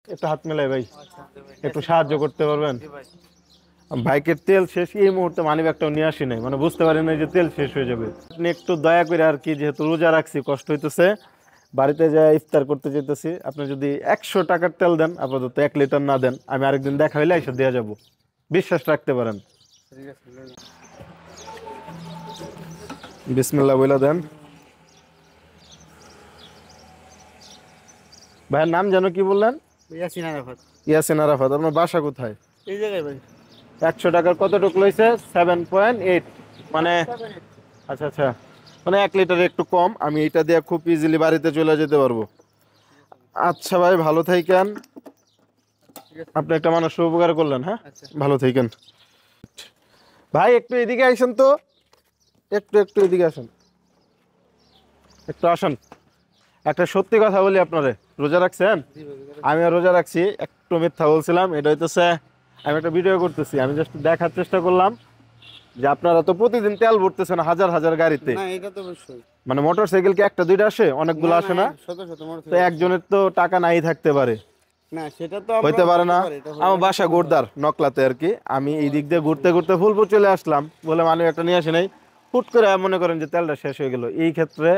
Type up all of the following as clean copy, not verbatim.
একটু হাত মেলাই ভাই, একটু সাহায্য করতে পারবেন? বাইকের তেল শেষ, এই মুহূর্তে মানি ব্যাগটাও নিয়ে আসি নাই, মানে বুঝতে পারি না যে তেল শেষ হয়ে যাবে। আপনি একটু দয়া করে আর কি, যেহেতু রোজা রাখছি, কষ্ট হইতেছে, বাড়িতে যা ইফতার করতে যেতেছি, আপনি যদি 100 টাকার তেল দেন, আপাতত 1 লিটার না দেন, আমি আরেকদিন দেখা হইলে এসে দেওয়া যাবো, বিশ্বাস রাখতে পারেন। বিসমিল্লাহ বইলা দেন। ভাইয়ের নাম যেন কি বললেন? ইয়াসিন আরাফাত। ইয়াসিন আরাফাত। আপনার বাসা কোথায়? এই জায়গায় ভাই। 100 টাকার কতটুকু লইছে? 7.8, মানে আচ্ছা আচ্ছা, মানে 1 লিটার একটু কম। আমি এটা দিয়ে খুব ইজিলি বাড়িতে চলে যেতে পারবো। আচ্ছা ভাই, ভালো থাকেন, আপনি একটা মানুষের উপকার করলেন। হ্যাঁ, ভালো থাকেন ভাই। একটু এদিকে আসেন তো, একটু একটু এদিকে আসেন, একটু আসেন। একটা সত্যি কথা বলি আপনারে, রোজা রাখছেন? আমি রোজা রাখছি, একটু মিথ্যা বলছিলাম। এটা হইতেছে, আমি একটা ভিডিও করতেছি, আমি জাস্ট দেখার চেষ্টা করলাম যে আপনারা তো প্রতিদিন তেল ভরতেছেন হাজার হাজার গাড়িতে। না, এটা তো অবশ্যই। মানে মোটর সাইকেল কি একটা দুইটা আসে? অনেকগুলো আসে না? শত শত তো একজনের তো টাকা নাই থাকতে পারে, না, সেটা তো হইতে পারে না। আমার বাসা গোড়দার নকলাতে আর কি। আমি এই দিক দিয়ে ঘুরতে ঘুরতে ফুলপুর চলে আসলাম বলে মানে একটা নিয়ে আসি নাই, হুট করে মনে করেন যে তেলটা শেষ হয়ে গেল। এই ক্ষেত্রে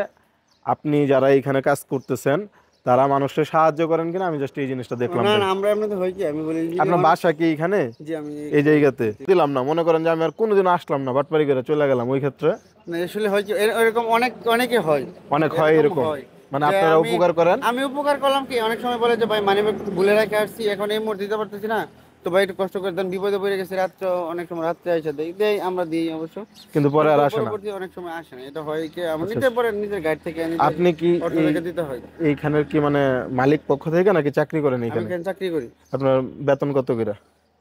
আপনি যারা এইখানে কাজ করতেছেন, তারা মানুষকে সাহায্য করেন কিনা, আমি জাস্ট এই জিনিসটা দেখলাম। না না, আমরা এমনিতে হয় কি, আমি বলি আপনার বাসা কি এখানে? জি, আমি এই জায়গাতে দিলাম না, মনে করেন যে আমি আর কোনোদিন আসলাম না, বাটপারি করে চলে গেলাম, ওই ক্ষেত্রে না, আসলে হয় কি, এরকম অনেকে হয়, অনেক হয় এরকম। মানে আপনারা উপকার করেন। আমি উপকার করলাম কি, অনেক সময় বলে যে ভাই মানিব্যাগ ভুলে রেখে আসছি, এখন এই মুহূর্তে দিতে পারতেছি না, তো ভাই একটু কষ্ট করে দেন, বিপদে পড়ে গেছে, রাত্রে অনেক সময় রাত্রে এসে দেই আমরা দিই অবশ্য, কিন্তু পরে আর আসে না। পরবর্তী অনেক সময় আসে না। এটা হয় কি, আমি নিতে পারে নিজের গাড়ি থেকে আপনি কি অর্থ থেকে দিতে হয়। এইখানের কি মানে মালিক পক্ষ থেকে নাকি চাকরি করেন আমি এইখানে? এখানে চাকরি করি। আপনার বেতন কত করে?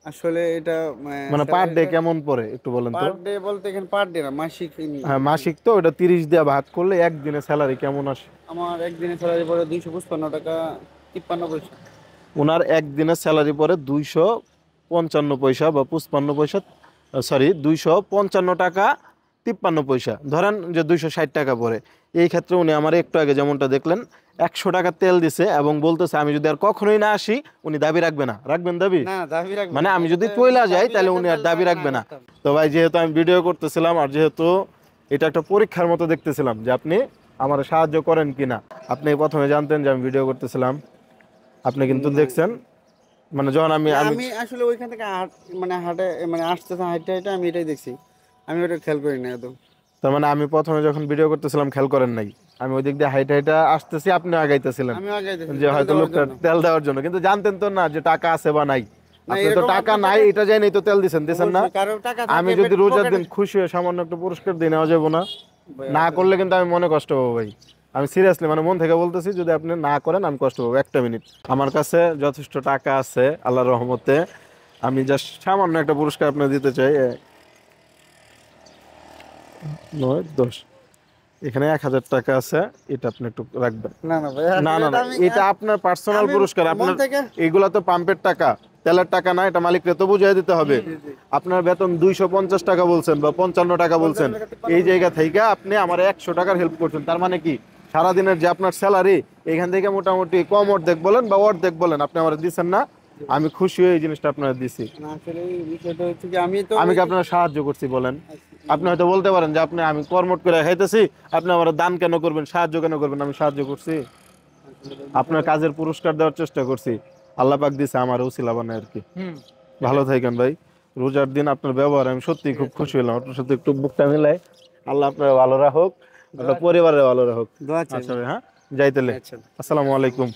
আসলে এটা মানে পার ডে কেমন পড়ে একটু বলেন তো? পার ডে বলতে এখানে পার ডে না, মাসিক। হ্যাঁ মাসিক, তো ওটা 30 দিয়ে ভাগ করলে একদিনে স্যালারি কেমন আসে? আমার একদিনে স্যালারি পড়ে 255 টাকা 53 পয়সা। ওনার একদিনের স্যালারি পরে 255 পয়সা বা 55 পয়সা, সরি 255 টাকা 53 পয়সা, ধরেন যে 260 টাকা পরে। এই ক্ষেত্রে উনি আমার একটু আগে যেমনটা দেখলেন 100 টাকা তেল দিছে এবং বলতেছে আমি যদি আর কখনোই না আসি, উনি দাবি রাখবে না। রাখবেন দাবি? না, দাবি রাখবে মানে না। আমি যদি চইলা যাই তাহলে উনি আর দাবি রাখবে না। তো ভাই, যেহেতু আমি ভিডিও করতেছিলাম আর যেহেতু এটা একটা পরীক্ষার মতো দেখতেছিলাম যে আপনি আমার সাহায্য করেন কিনা। আপনি প্রথমে জানতেন যে আমি ভিডিও করতেছিলাম, আপনি কিন্তু দেখছেন, মানে যখন আমি আমি আসলে ওইখান থেকে মানে হাটে মানে আসতেছে, হাইটে হাইটে আমি এটাই দেখছি, আমি ওটা খেয়াল করি না একদম। তার মানে আমি প্রথমে যখন ভিডিও করতেছিলাম খেয়াল করেন নাই, আমি ওই দিক দিয়ে হাইটা হাইটা আসতেছি, আপনি আগাইতেছিলেন আমি আগে দেখছি যে হয়তো লোকটা তেল দেওয়ার জন্য, কিন্তু জানতেন তো না যে টাকা আছে বা নাই। আপনি তো টাকা নাই এটা জানি তো তেল দিছেন না। আমি যদি রোজার দিন খুশি হয়ে সামান্য একটা পুরস্কার দিয়ে নেওয়া যাবো না? না করলে কিন্তু আমি মনে কষ্ট পাবো ভাই, আমি সিরিয়াসলি মানে মন থেকে বলতেছি, যদি আপনি না করেন আমি কষ্ট পাবো। একটা মিনিট, আমার কাছে যথেষ্ট টাকা আছে আল্লাহর রহমতে, আমি জাস্ট সামান্য একটা পুরস্কার আপনি দিতে চাই। 9 10, এখানে 1000 টাকা আছে, এটা আপনি একটু রাখবেন। না না ভাই, না না না, এটা আপনার পার্সোনাল পুরস্কার। আপনার এগুলা তো পাম্পের টাকা, তেলের টাকা না, এটা মালিককে তো বুঝিয়ে দিতে হবে। আপনার বেতন 250 টাকা বলছেন বা 55 টাকা বলছেন, এই জায়গা থেকে আপনি আমার 100 টাকার হেল্প করছেন। তার মানে কি, সারাদিনের যে আপনার স্যালারি, এখান থেকে মোটামুটি কম অর্ধেক বলেন বা অর্ধেক বলেন, আপনি আমার দিচ্ছেন না। আমি খুশি হয়ে এই জিনিসটা আপনার দিছি। আসলে বিষয়টা হচ্ছে কি, আমি কি আপনার সাহায্য করছি বলেন? আপনি হয়তো বলতে পারেন যে আপনি আমি কর্মট করে খাইতেছি, আপনি আমার দান কেন করবেন, সাহায্য কেন করবেন? আমি সাহায্য করছি, আপনার কাজের পুরস্কার দেওয়ার চেষ্টা করছি, আল্লাহ পাক দিছে আমার উসিলা বানায় আর কি। ভালো থাকেন ভাই। রোজার দিন আপনার ব্যবহার আমি সত্যি খুব খুশি হলাম, আপনার সাথে একটু বুকটা মিলাই। আল্লাহ আপনার ভালো রাখুক, আপনার পরিবারের ভালো রাখুক। আচ্ছা ভাই, হ্যাঁ যাই তাহলে। আসসালামু আলাইকুম।